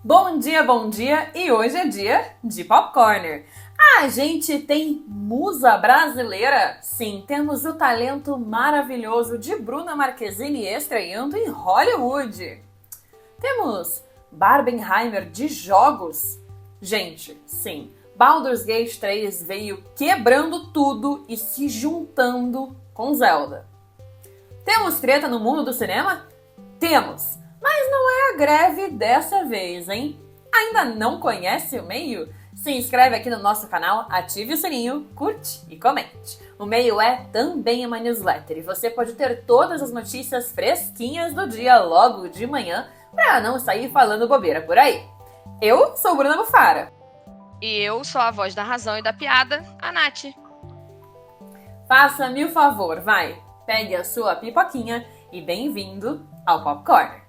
Bom dia! E hoje é dia de Popcorner. A gente tem musa brasileira? Sim, temos o talento maravilhoso de Bruna Marquezine estreando em Hollywood. Temos Barbenheimer de jogos? Gente, sim, Baldur's Gate 3 veio quebrando tudo e se juntando com Zelda. Temos treta no mundo do cinema? Temos! Mas não é a greve dessa vez, hein? Ainda não conhece o Meio? Se inscreve aqui no nosso canal, ative o sininho, curte e comente. O Meio é também uma newsletter e você pode ter todas as notícias fresquinhas do dia logo de manhã para não sair falando bobeira por aí. Eu sou Bruna Bufara. E eu sou a voz da razão e da piada, a Nath. Faça-me o favor, vai, pegue a sua pipoquinha e bem-vindo ao Popcorn.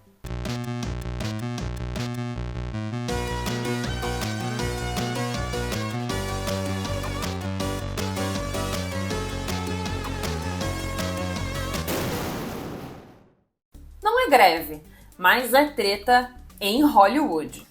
Não é greve, mas é treta em Hollywood.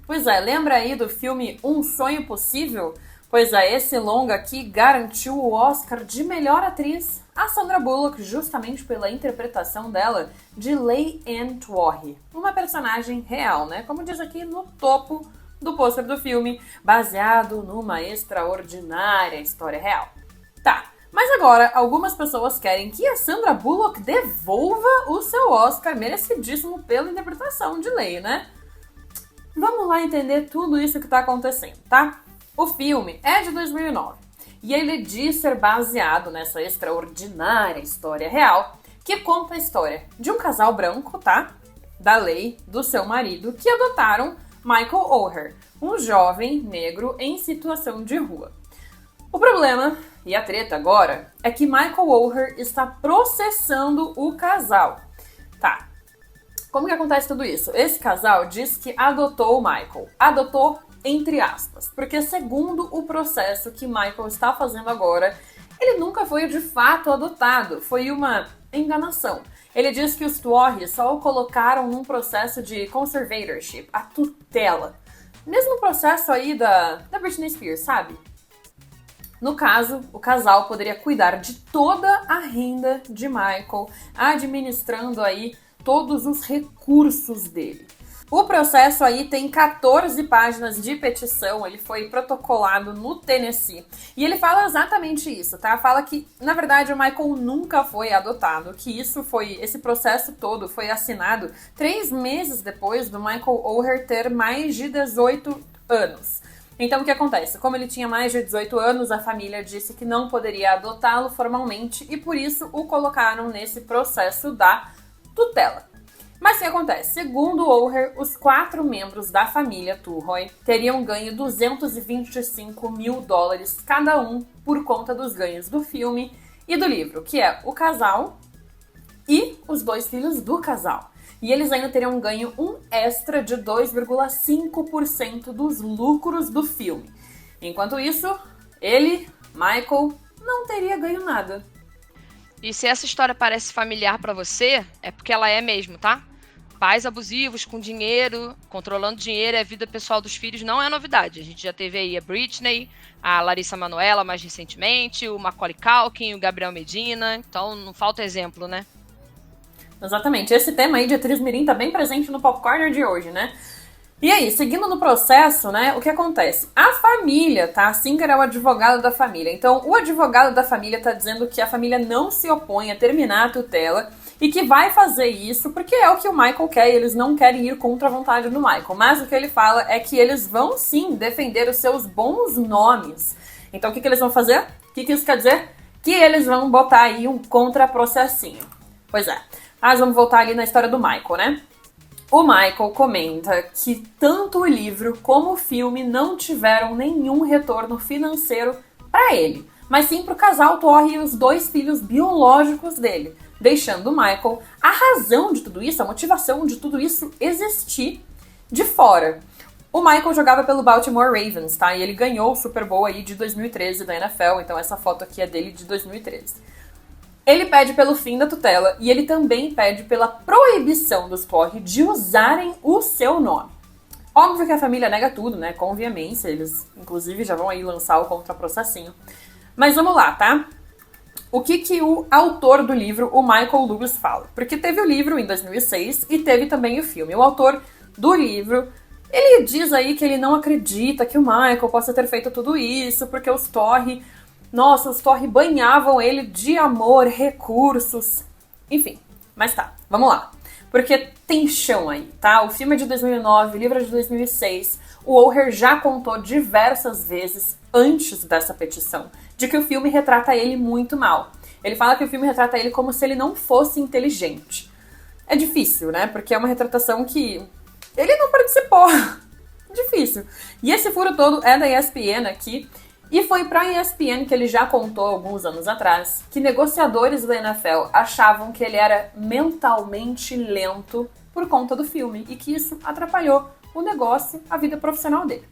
Pois é, lembra aí do filme Um Sonho Possível? Pois é, esse longa aqui garantiu o Oscar de melhor atriz a Sandra Bullock, justamente pela interpretação dela de Leigh Anne Tuohy, uma personagem real, né? Como diz aqui no topo do pôster do filme, baseado numa extraordinária história real. Tá, mas agora algumas pessoas querem que a Sandra Bullock devolva o seu Oscar merecidíssimo pela interpretação de Leigh, né? Vamos lá entender tudo isso que tá acontecendo, tá? O filme é de 2009 e ele diz ser baseado nessa extraordinária história real que conta a história de um casal branco, tá? Da Leigh, do seu marido, que adotaram Michael Oher, um jovem negro em situação de rua. O problema, e a treta agora, é que Michael Oher está processando o casal. Tá, como que acontece tudo isso? Esse casal diz que adotou o Michael. Adotou entre aspas, porque segundo o processo que Michael está fazendo agora, ele nunca foi de fato adotado, foi uma enganação. Ele diz que os Tuohy só o colocaram num processo de conservatorship, a tutela. Mesmo processo aí da Britney Spears, sabe? No caso, o casal poderia cuidar de toda a renda de Michael, administrando aí todos os recursos dele. O processo aí tem 14 páginas de petição, ele foi protocolado no Tennessee. E ele fala exatamente isso, tá? Fala que, na verdade, o Michael nunca foi adotado, que esse processo todo foi assinado 3 meses depois do Michael Oher ter mais de 18 anos. Então, o que acontece? Como ele tinha mais de 18 anos, a família disse que não poderia adotá-lo formalmente e, por isso, o colocaram nesse processo da tutela. Mas o que acontece? Segundo Oher, os 4 membros da família Tuohy teriam ganho $225 mil cada um por conta dos ganhos do filme e do livro, que é o casal e os 2 filhos do casal. E eles ainda teriam ganho um extra de 2,5% dos lucros do filme. Enquanto isso, ele, Michael, não teria ganho nada. E se essa história parece familiar pra você, é porque ela é mesmo, tá? Pais abusivos com dinheiro, controlando dinheiro e a vida pessoal dos filhos não é novidade. A gente já teve aí a Britney, a Larissa Manoela mais recentemente, o Macaulay Culkin, o Gabriel Medina, então não falta exemplo, né? Exatamente, esse tema aí de atriz mirim tá bem presente no Popcorner de hoje, né? E aí, seguindo no processo, né, o que acontece? A família, tá? Singer é o advogado da família. Então, o advogado da família tá dizendo que a família não se opõe a terminar a tutela e que vai fazer isso porque é o que o Michael quer e eles não querem ir contra a vontade do Michael. Mas o que ele fala é que eles vão sim defender os seus bons nomes. Então, o que eles vão fazer? O que isso quer dizer? Que eles vão botar aí um contraprocessinho. Pois é. Mas vamos voltar ali na história do Michael, né? O Michael comenta que tanto o livro como o filme não tiveram nenhum retorno financeiro para ele, mas sim para o casal Tuohy e os 2 filhos biológicos dele, deixando o Michael a razão de tudo isso, a motivação de tudo isso existir de fora. O Michael jogava pelo Baltimore Ravens, tá? E ele ganhou o Super Bowl aí de 2013 da NFL, então essa foto aqui é dele de 2013. Ele pede pelo fim da tutela e ele também pede pela proibição dos Tuohy de usarem o seu nome. Óbvio que a família nega tudo, né? Com veemência, eles inclusive já vão aí lançar o contraprocessinho. Mas vamos lá, tá? O que o autor do livro, o Michael Douglas, fala? Porque teve o livro em 2006 e teve também o filme. O autor do livro, ele diz aí que ele não acredita que o Michael possa ter feito tudo isso, porque os Torre banhavam ele de amor, recursos, enfim. Mas tá, vamos lá. Porque tem chão aí, tá? O filme é de 2009, o livro é de 2006. O O'Hare já contou diversas vezes, antes dessa petição, de que o filme retrata ele muito mal. Ele fala que o filme retrata ele como se ele não fosse inteligente. É difícil, né? Porque é uma retratação que ele não participou. Difícil. E esse furo todo é da ESPN aqui. E foi pra ESPN que ele já contou alguns anos atrás que negociadores da NFL achavam que ele era mentalmente lento por conta do filme e que isso atrapalhou o negócio, a vida profissional dele.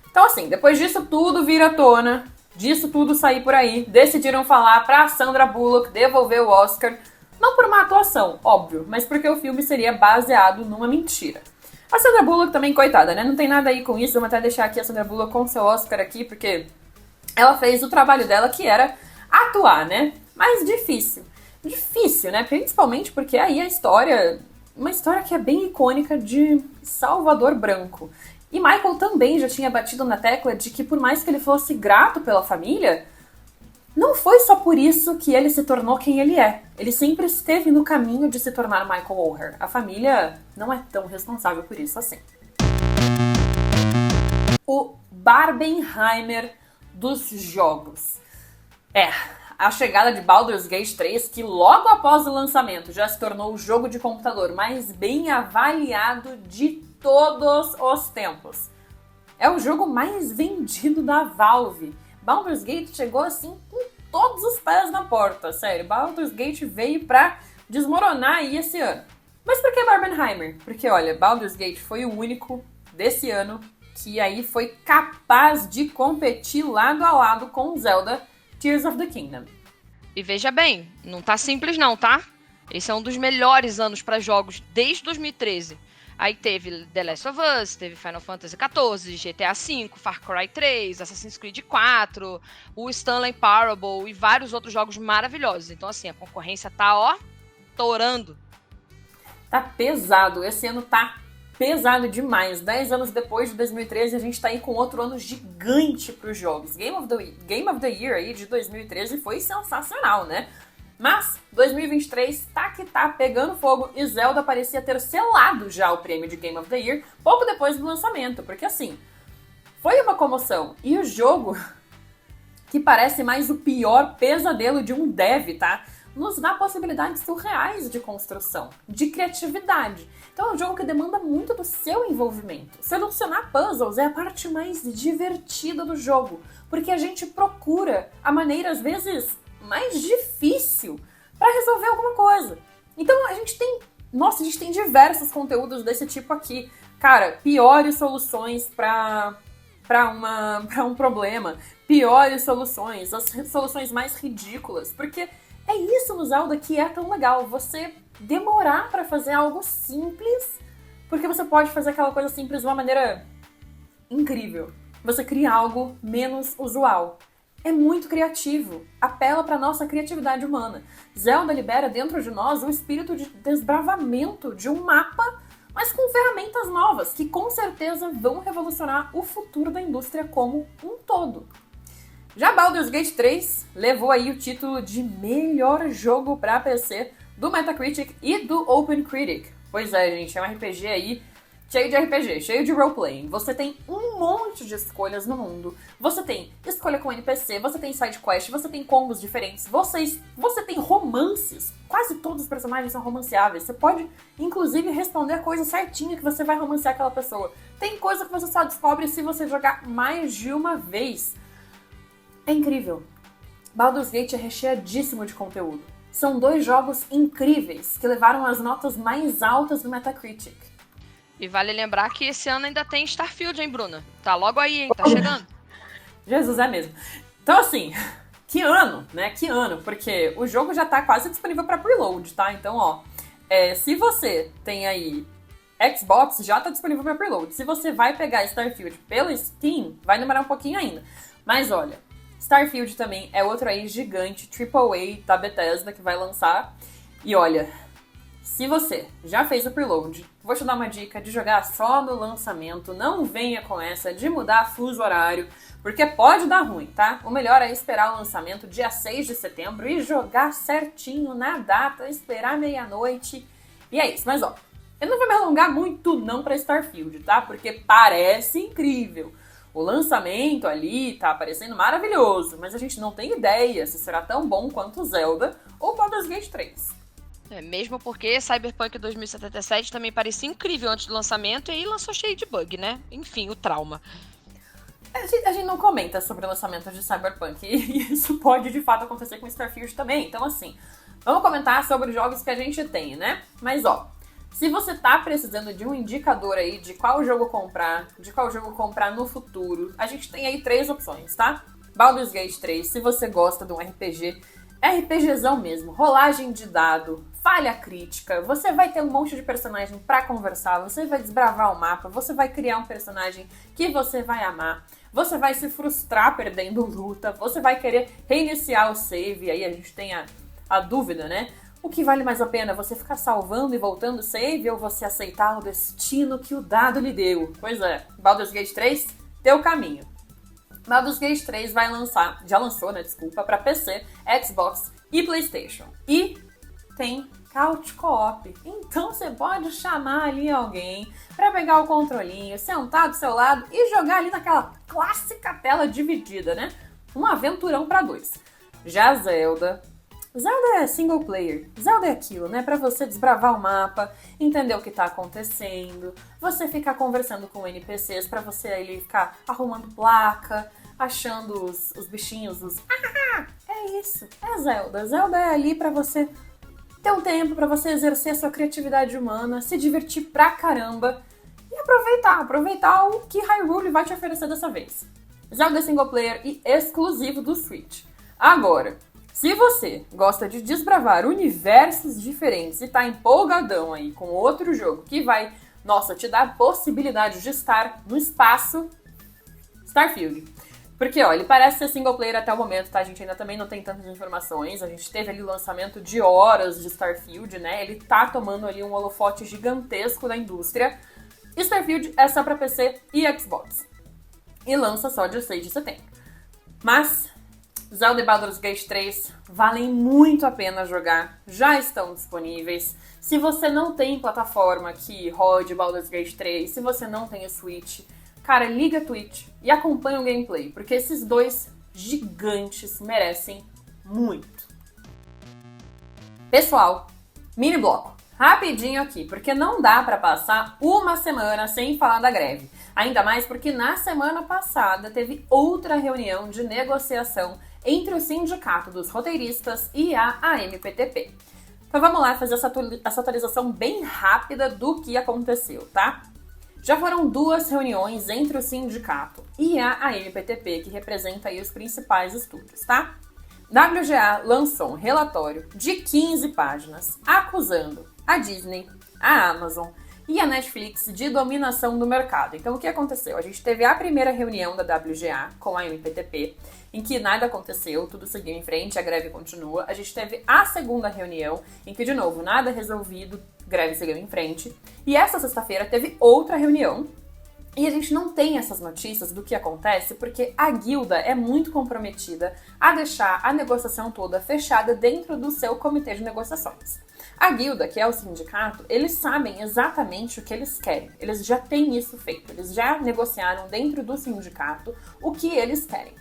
Então assim, depois disso tudo vir à tona, disso tudo sair por aí, decidiram falar pra Sandra Bullock devolver o Oscar, não por uma atuação, óbvio, mas porque o filme seria baseado numa mentira. A Sandra Bullock também, coitada, né? Não tem nada aí com isso, vamos até deixar aqui a Sandra Bullock com seu Oscar aqui, porque ela fez o trabalho dela, que era atuar, né? Mas difícil. Difícil, né? Principalmente porque aí a história, uma história que é bem icônica de Salvador Branco. E Michael também já tinha batido na tecla de que por mais que ele fosse grato pela família, não foi só por isso que ele se tornou quem ele é. Ele sempre esteve no caminho de se tornar Michael O'Hare. A família não é tão responsável por isso assim. O Barbenheimer dos jogos. A chegada de Baldur's Gate 3, que logo após o lançamento já se tornou o jogo de computador mais bem avaliado de todos os tempos. É o jogo mais vendido da Valve. Baldur's Gate chegou assim com todos os pés na porta, sério. Baldur's Gate veio pra desmoronar aí esse ano. Mas por que Barbenheimer? Porque, olha, Baldur's Gate foi o único desse ano que aí foi capaz de competir lado a lado com Zelda Tears of the Kingdom. E veja bem, não tá simples não, tá? Esse é um dos melhores anos para jogos desde 2013. Aí teve The Last of Us, teve Final Fantasy XIV, GTA V, Far Cry 3, Assassin's Creed 4, o Stanley Parable e vários outros jogos maravilhosos. Então, assim, a concorrência tá, torando. Tá pesado. Esse ano tá pesado demais. 10 anos depois de 2013, a gente tá aí com outro ano gigante pros jogos. Game of the Year aí de 2013 foi sensacional, né? Mas 2023 tá que tá pegando fogo e Zelda parecia ter selado já o prêmio de Game of the Year pouco depois do lançamento, porque assim, foi uma comoção. E o jogo, que parece mais o pior pesadelo de um dev, tá? Nos dá possibilidades surreais de construção, de criatividade. Então é um jogo que demanda muito do seu envolvimento. Solucionar puzzles é a parte mais divertida do jogo, porque a gente procura a maneira, às vezes, mais difícil para resolver alguma coisa. Então a gente tem diversos conteúdos desse tipo aqui. Cara, piores soluções para um problema, piores soluções, as soluções mais ridículas, porque é isso no Zelda que é tão legal, você demorar para fazer algo simples, porque você pode fazer aquela coisa simples de uma maneira incrível. Você cria algo menos usual. É muito criativo, apela para nossa criatividade humana. Zelda libera dentro de nós o espírito de desbravamento de um mapa, mas com ferramentas novas, que com certeza vão revolucionar o futuro da indústria como um todo. Já Baldur's Gate 3 levou aí o título de melhor jogo para PC do Metacritic e do OpenCritic. Pois é, gente, é um RPG aí cheio de RPG, cheio de roleplaying. Você tem um monte de escolhas no mundo. Você tem escolha com NPC, você tem side quest, você tem combos diferentes, você tem romances. Quase todos os personagens são romanceáveis. Você pode, inclusive, responder a coisa certinha que você vai romancear aquela pessoa. Tem coisa que você só descobre se você jogar mais de uma vez. É incrível. Baldur's Gate é recheadíssimo de conteúdo. São 2 jogos incríveis que levaram as notas mais altas do Metacritic. E vale lembrar que esse ano ainda tem Starfield, hein, Bruna? Tá logo aí, hein? Tá chegando. Jesus, é mesmo. Então, assim, que ano, né? Que ano, porque o jogo já tá quase disponível para preload, tá? Então, se você tem aí Xbox já tá disponível para preload. Se você vai pegar Starfield pelo Steam, vai demorar um pouquinho ainda. Mas olha, Starfield também é outro aí gigante, AAA da Bethesda que vai lançar. E olha, se você já fez o preload, vou te dar uma dica de jogar só no lançamento. Não venha com essa de mudar fuso horário, porque pode dar ruim, tá? O melhor é esperar o lançamento dia 6 de setembro e jogar certinho na data, esperar meia-noite. E é isso, mas ó, eu não vou me alongar muito não pra Starfield, tá? Porque parece incrível. O lançamento ali tá parecendo maravilhoso, mas a gente não tem ideia se será tão bom quanto Zelda ou Baldur's Gate 3. Mesmo porque Cyberpunk 2077 também parecia incrível antes do lançamento e aí lançou cheio de bug, né? Enfim, o trauma. A gente não comenta sobre o lançamento de Cyberpunk e isso pode de fato acontecer com Starfield também. Então assim, vamos comentar sobre os jogos que a gente tem, né? Mas ó, se você tá precisando de um indicador aí de qual jogo comprar no futuro, a gente tem aí 3 opções, tá? Baldur's Gate 3, se você gosta de um RPGzão mesmo, rolagem de dado, falha crítica, você vai ter um monte de personagem pra conversar, você vai desbravar o mapa, você vai criar um personagem que você vai amar, você vai se frustrar perdendo luta, você vai querer reiniciar o save, aí a gente tem a dúvida, né? O que vale mais a pena, você ficar salvando e voltando o save ou você aceitar o destino que o dado lhe deu? Pois é, Baldur's Gate 3, teu caminho. Baldur's Gate 3 vai lançar, já lançou, né, desculpa, pra PC, Xbox e PlayStation. E tem Couch Co-op. Então você pode chamar ali alguém pra pegar o controlinho, sentar do seu lado e jogar ali naquela clássica tela dividida, né? Um aventurão pra 2. Já Zelda é single player. Zelda é aquilo, né? Pra você desbravar o mapa, entender o que tá acontecendo, você ficar conversando com NPCs, pra você ali ficar arrumando placa, achando os bichinhos, é isso, é Zelda. Zelda é ali pra você ter um tempo, pra você exercer a sua criatividade humana, se divertir pra caramba e aproveitar o que Hyrule vai te oferecer dessa vez. Zelda é single player e exclusivo do Switch. Agora, se você gosta de desbravar universos diferentes e tá empolgadão aí com outro jogo que vai, te dar a possibilidade de estar no espaço, Starfield. Porque, ó, ele parece ser single player até o momento, tá? A gente ainda também não tem tantas informações. A gente teve ali o lançamento de horas de Starfield, né? Ele tá tomando ali um holofote gigantesco da indústria. Starfield é só pra PC e Xbox. E lança só dia 6 de setembro. Mas Zelda e Baldur's Gate 3 valem muito a pena jogar, já estão disponíveis. Se você não tem plataforma que rode Baldur's Gate 3, se você não tem o Switch, cara, liga a Twitch e acompanha o gameplay, porque esses dois gigantes merecem muito. Pessoal, mini bloco, rapidinho aqui, porque não dá pra passar uma semana sem falar da greve. Ainda mais porque na semana passada teve outra reunião de negociação entre o Sindicato dos Roteiristas e a AMPTP. Então vamos lá fazer essa atualização bem rápida do que aconteceu, tá? Já foram 2 reuniões entre o sindicato e a AMPTP, que representa aí os principais estúdios, tá? WGA lançou um relatório de 15 páginas acusando a Disney, a Amazon e a Netflix de dominação do mercado. Então, o que aconteceu? A gente teve a primeira reunião da WGA com a MPTP, em que nada aconteceu, tudo seguiu em frente, a greve continua. A gente teve a segunda reunião, em que, de novo, nada resolvido, greve seguiu em frente. E essa sexta-feira teve outra reunião, e a gente não tem essas notícias do que acontece porque a guilda é muito comprometida a deixar a negociação toda fechada dentro do seu comitê de negociações. A guilda, que é o sindicato, eles sabem exatamente o que eles querem. Eles já têm isso feito. Eles já negociaram dentro do sindicato o que eles querem.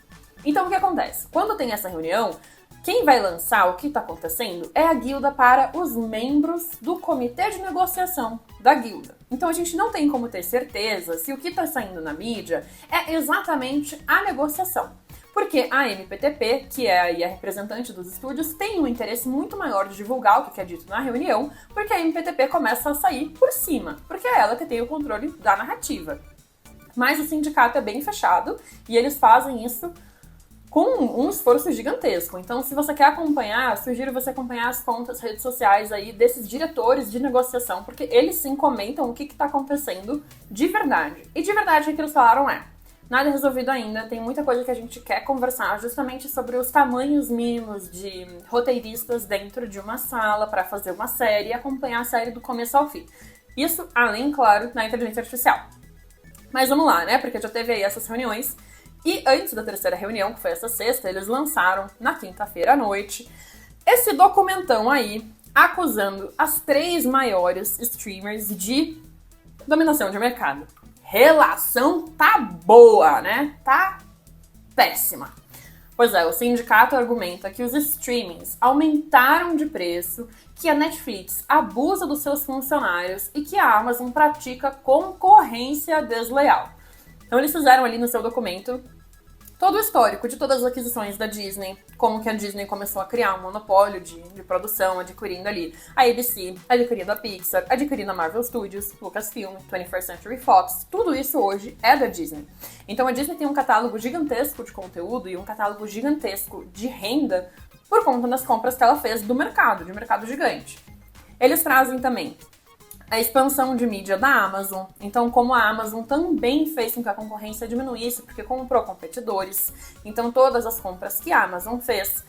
Então, o que acontece? Quando tem essa reunião, quem vai lançar o que está acontecendo é a guilda para os membros do comitê de negociação da guilda. Então, a gente não tem como ter certeza se o que está saindo na mídia é exatamente a negociação. Porque a MPTP, que é aí a representante dos estúdios, tem um interesse muito maior de divulgar o que é dito na reunião, porque a MPTP começa a sair por cima, porque é ela que tem o controle da narrativa. Mas o sindicato é bem fechado e eles fazem isso com um esforço gigantesco. Então, se você quer acompanhar, sugiro você acompanhar as contas, redes sociais aí desses diretores de negociação, porque eles sim comentam o que está acontecendo de verdade. E de verdade o que eles falaram é: nada é resolvido ainda, tem muita coisa que a gente quer conversar justamente sobre os tamanhos mínimos de roteiristas dentro de uma sala para fazer uma série e acompanhar a série do começo ao fim. Isso, além, claro, da inteligência artificial. Mas vamos lá, né? Porque já teve aí essas reuniões. E antes da terceira reunião, que foi essa sexta, eles lançaram, na quinta-feira à noite, esse documentão aí, acusando as 3 maiores streamers de dominação de mercado. Relação tá boa, né? Tá péssima. Pois é, o sindicato argumenta que os streamings aumentaram de preço, que a Netflix abusa dos seus funcionários e que a Amazon pratica concorrência desleal. Então eles fizeram ali no seu documento todo o histórico de todas as aquisições da Disney, como que a Disney começou a criar um monopólio de produção, adquirindo ali a ABC, adquirindo a Pixar, adquirindo a Marvel Studios, Lucasfilm, 21st Century Fox, tudo isso hoje é da Disney. Então a Disney tem um catálogo gigantesco de conteúdo e um catálogo gigantesco de renda por conta das compras que ela fez do mercado, de um mercado gigante. Eles trazem também a expansão de mídia da Amazon. Então, como a Amazon também fez com que a concorrência diminuísse, porque comprou competidores, então todas as compras que a Amazon fez,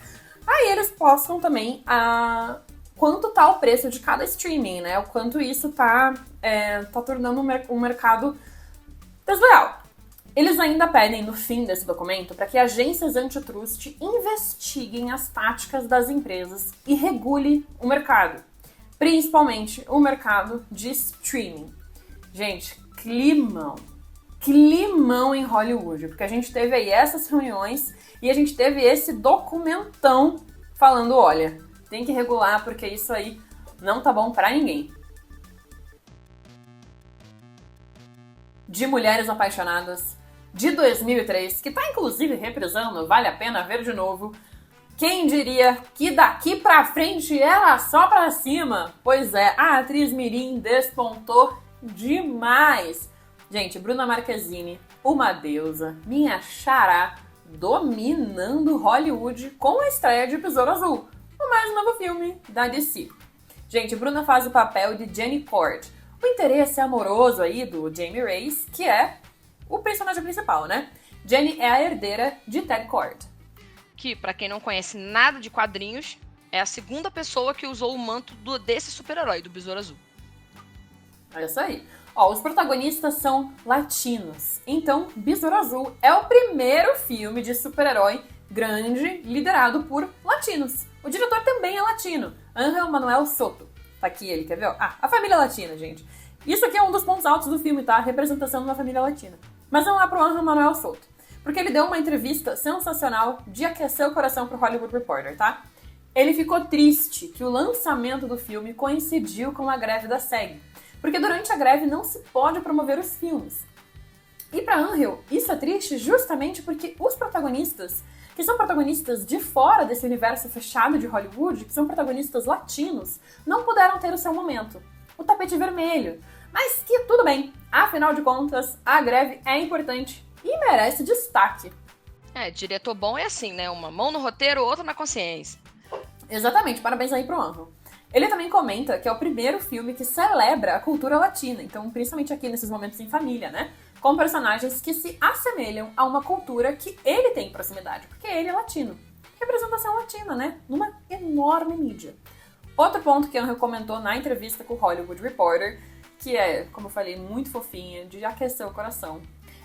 aí eles postam também quanto tá o preço de cada streaming, né? O quanto isso tá tornando um mercado desleal. Eles ainda pedem, no fim desse documento, para que agências antitrust investiguem as táticas das empresas e regule o mercado. Principalmente o mercado de streaming. Gente, climão em Hollywood, porque a gente teve aí essas reuniões e a gente teve esse documentão falando, olha, tem que regular porque isso aí não tá bom pra ninguém. De Mulheres Apaixonadas, de 2003, que tá inclusive reprisando, vale a pena ver de novo. Quem diria que daqui pra frente era só pra cima? Pois é, a atriz mirim despontou demais. Gente, Bruna Marquezine, uma deusa, minha xará, dominando Hollywood com a estreia de Besouro Azul, o mais novo filme da DC. Gente, Bruna faz o papel de Jenny Cord, o interesse amoroso aí do Jamie Reyes, que é o personagem principal, né? Jenny é a herdeira de Ted Cord, que, pra quem não conhece nada de quadrinhos, é a segunda pessoa que usou o manto desse super-herói, do Besouro Azul. É isso aí. Ó, os protagonistas são latinos. Então, Besouro Azul é o primeiro filme de super-herói grande liderado por latinos. O diretor também é latino, Ángel Manuel Soto. Tá aqui ele, quer ver? A família latina, gente. Isso aqui é um dos pontos altos do filme, tá? A representação de uma família latina. Mas vamos lá pro Ángel Manuel Soto. Porque ele deu uma entrevista sensacional de aquecer o coração pro Hollywood Reporter, tá? Ele ficou triste que o lançamento do filme coincidiu com a greve da SEG, porque durante a greve não se pode promover os filmes. E para Ángel, isso é triste justamente porque os protagonistas, que são protagonistas de fora desse universo fechado de Hollywood, que são protagonistas latinos, não puderam ter o seu momento, o tapete vermelho. Mas que tudo bem, afinal de contas, a greve é importante e merece destaque. Diretor bom é assim, né? Uma mão no roteiro, outra na consciência. Exatamente, parabéns aí pro Ángel. Ele também comenta que é o primeiro filme que celebra a cultura latina, então principalmente aqui nesses momentos em família, né? Com personagens que se assemelham a uma cultura que ele tem proximidade, porque ele é latino. Representação latina, né? Numa enorme mídia. Outro ponto que Ángel comentou na entrevista com o Hollywood Reporter, que é, como eu falei, muito fofinha, de aquecer o coração,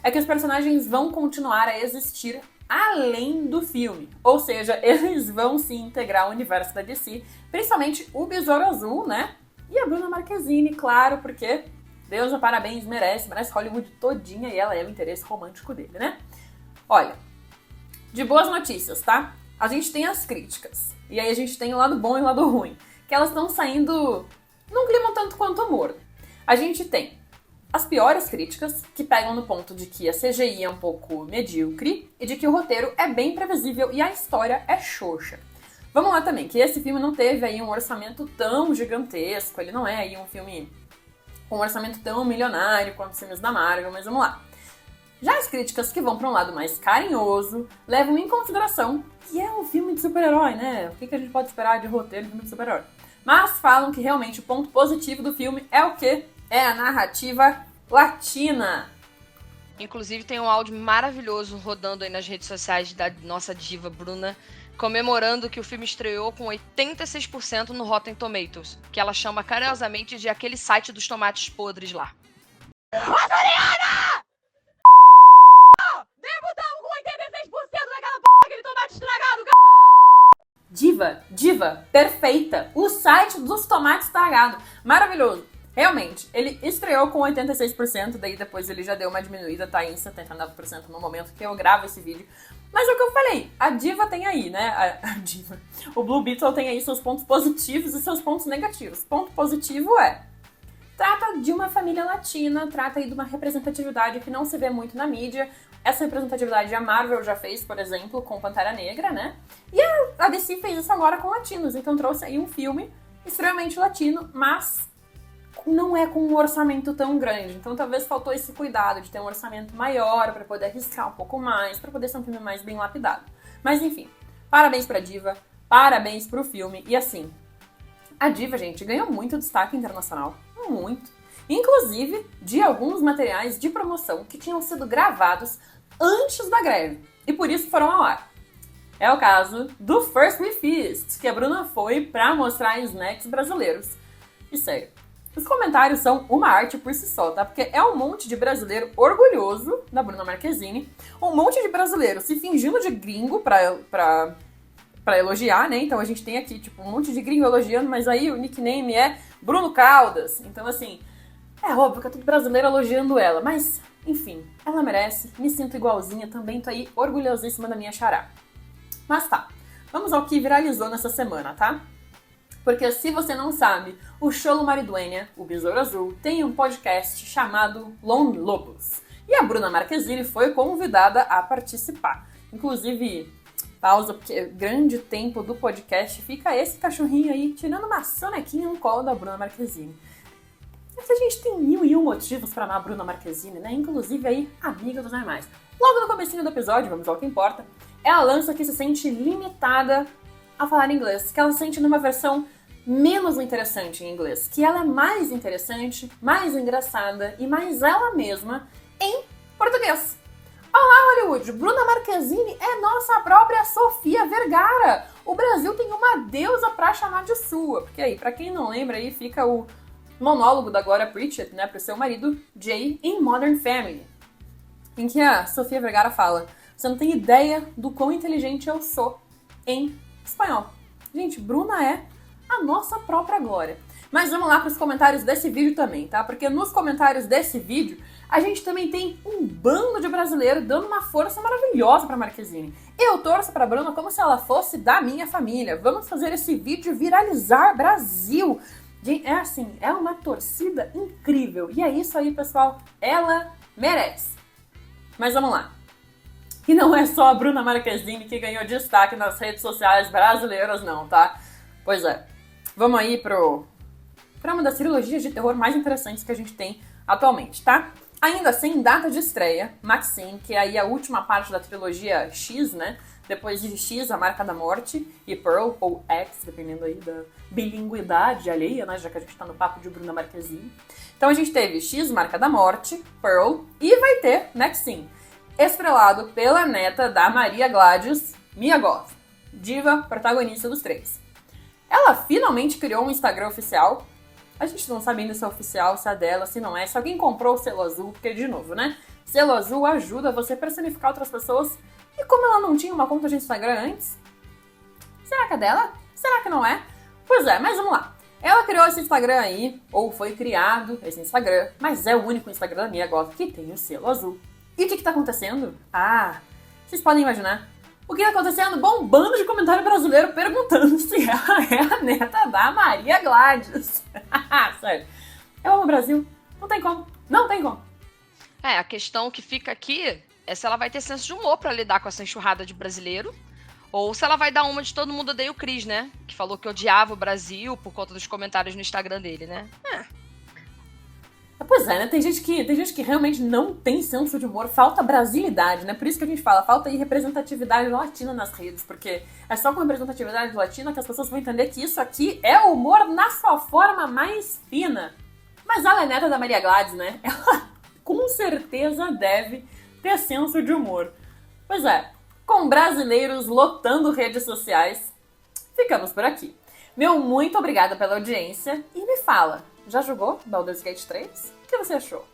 é que os personagens vão continuar a existir além do filme. Ou seja, eles vão se integrar ao universo da DC, principalmente o Besouro Azul, né? E a Bruna Marquezine, claro, porque Deusa, parabéns, merece Hollywood todinha e ela é o interesse romântico dele, né? Olha, de boas notícias, tá? A gente tem as críticas, e aí a gente tem o lado bom e o lado ruim, que elas estão saindo num clima um tanto quanto morno. A gente tem as piores críticas, que pegam no ponto de que a CGI é um pouco medíocre e de que o roteiro é bem previsível e a história é xoxa. Vamos lá também, que esse filme não teve aí um orçamento tão gigantesco, ele não é aí um filme com um orçamento tão milionário quanto os filmes da Marvel, mas vamos lá. Já as críticas que vão para um lado mais carinhoso levam em consideração que é um filme de super-herói, né? O que a gente pode esperar de roteiro de filme de super-herói? Mas falam que realmente o ponto positivo do filme é o quê? É a narrativa latina. Inclusive tem um áudio maravilhoso rodando aí nas redes sociais da nossa diva Bruna, comemorando que o filme estreou com 86% no Rotten Tomatoes, que ela chama carinhosamente de aquele site dos tomates podres lá. Adriana! Debutamos com 86% naquela aquele tomate estragado, Diva, perfeita. O site dos tomates estragados. Maravilhoso. Realmente, ele estreou com 86%, daí depois ele já deu uma diminuída, tá em 79% no momento que eu gravo esse vídeo. Mas é o que eu falei, a diva tem aí, né? A diva. O Blue Beetle tem aí seus pontos positivos e seus pontos negativos. Ponto positivo trata de uma família latina, trata aí de uma representatividade que não se vê muito na mídia. Essa representatividade a Marvel já fez, por exemplo, com Pantera Negra, né? E a DC fez isso agora com latinos, então trouxe aí um filme extremamente latino, mas não é com um orçamento tão grande. Então talvez faltou esse cuidado de ter um orçamento maior para poder arriscar um pouco mais, para poder ser um filme mais bem lapidado. Mas enfim, parabéns pra diva, parabéns pro filme. E assim, a diva, gente, ganhou muito destaque internacional. Muito. Inclusive de alguns materiais de promoção que tinham sido gravados antes da greve. E por isso foram ao ar. É o caso do First We Feast, que a Bruna foi pra mostrar snacks brasileiros. E sério, os comentários são uma arte por si só, tá? Porque é um monte de brasileiro orgulhoso da Bruna Marquezine, um monte de brasileiro se fingindo de gringo pra elogiar, né? Então a gente tem aqui, tipo, um monte de gringo elogiando, mas aí o nickname é Bruno Caldas. Então, assim, é óbvio que é tudo brasileiro elogiando ela, mas, enfim, ela merece, me sinto igualzinha, também tô aí orgulhosíssima da minha xará. Mas tá, vamos ao que viralizou nessa semana, tá? Porque se você não sabe, o Xolo Mariduena, o Besouro Azul, tem um podcast chamado Lone Lobos. E a Bruna Marquezine foi convidada a participar. Inclusive, pausa, porque grande tempo do podcast fica esse cachorrinho aí tirando uma sonequinha no colo da Bruna Marquezine. Mas a gente tem 1001 motivos pra amar a Bruna Marquezine, né? Inclusive aí, amiga dos animais. Logo no comecinho do episódio, vamos ao que importa, ela lança que se sente limitada a falar inglês, que ela se sente numa versão menos interessante em inglês, que ela é mais interessante, mais engraçada e mais ela mesma em português. Olá, Hollywood! Bruna Marquezine é nossa própria Sofia Vergara! O Brasil tem uma deusa pra chamar de sua. Porque aí, pra quem não lembra, aí fica o monólogo da Gloria Pritchett, né, pro seu marido Jay em Modern Family, em que a Sofia Vergara fala: você não tem ideia do quão inteligente eu sou em espanhol. Gente, Bruna é a nossa própria Glória. Mas vamos lá para os comentários desse vídeo também, tá? Porque nos comentários desse vídeo, a gente também tem um bando de brasileiro dando uma força maravilhosa para Marquezine. Eu torço para Bruna como se ela fosse da minha família. Vamos fazer esse vídeo viralizar Brasil. Gente, é assim, é uma torcida incrível. E é isso aí, pessoal. Ela merece. Mas vamos lá. E não é só a Bruna Marquezine que ganhou destaque nas redes sociais brasileiras, não, tá? Pois é. Vamos aí para uma das trilogias de terror mais interessantes que a gente tem atualmente, tá? Ainda assim, data de estreia, Maxine, que é aí a última parte da trilogia X, né? Depois de X, A Marca da Morte, e Pearl, ou X, dependendo aí da bilinguidade alheia, né? Já que a gente tá no papo de Bruna Marquezine. Então a gente teve X, Marca da Morte, Pearl, e vai ter Maxine, estrelado pela neta da Maria Gladys, Mia Goth, diva protagonista dos três. Ela finalmente criou um Instagram oficial. A gente não sabe ainda se é oficial, se é dela, se não é. Se alguém comprou o selo azul, porque, de novo, né? Selo azul ajuda você a personificar outras pessoas. E como ela não tinha uma conta de Instagram antes, será que é dela? Será que não é? Pois é, mas vamos lá. Ela criou esse Instagram aí, ou foi criado esse Instagram, mas é o único Instagram da Mia Goth que tem o selo azul. E o que tá acontecendo? Ah, vocês podem imaginar. O que tá acontecendo? Bombando de comentário brasileiro perguntando se ela é a neta da Maria Gladys. Sério. Eu amo o Brasil. Não tem como. Não tem como. A questão que fica aqui é se ela vai ter senso de humor pra lidar com essa enxurrada de brasileiro, ou se ela vai dar uma de todo mundo odeia o Cris, né? Que falou que odiava o Brasil por conta dos comentários no Instagram dele, né? Pois é, né? Tem gente que realmente não tem senso de humor, falta brasilidade, né? Por isso que a gente fala, falta aí representatividade latina nas redes, porque é só com representatividade latina que as pessoas vão entender que isso aqui é o humor na sua forma mais fina. Mas ela é neta da Maria Gladys, né? Ela com certeza deve ter senso de humor. Pois é, com brasileiros lotando redes sociais, ficamos por aqui. Meu muito obrigada pela audiência e me fala, já jogou Baldur's Gate 3? O que você achou?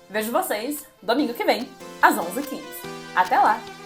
Vejo vocês domingo que vem, às 11h15. Até lá!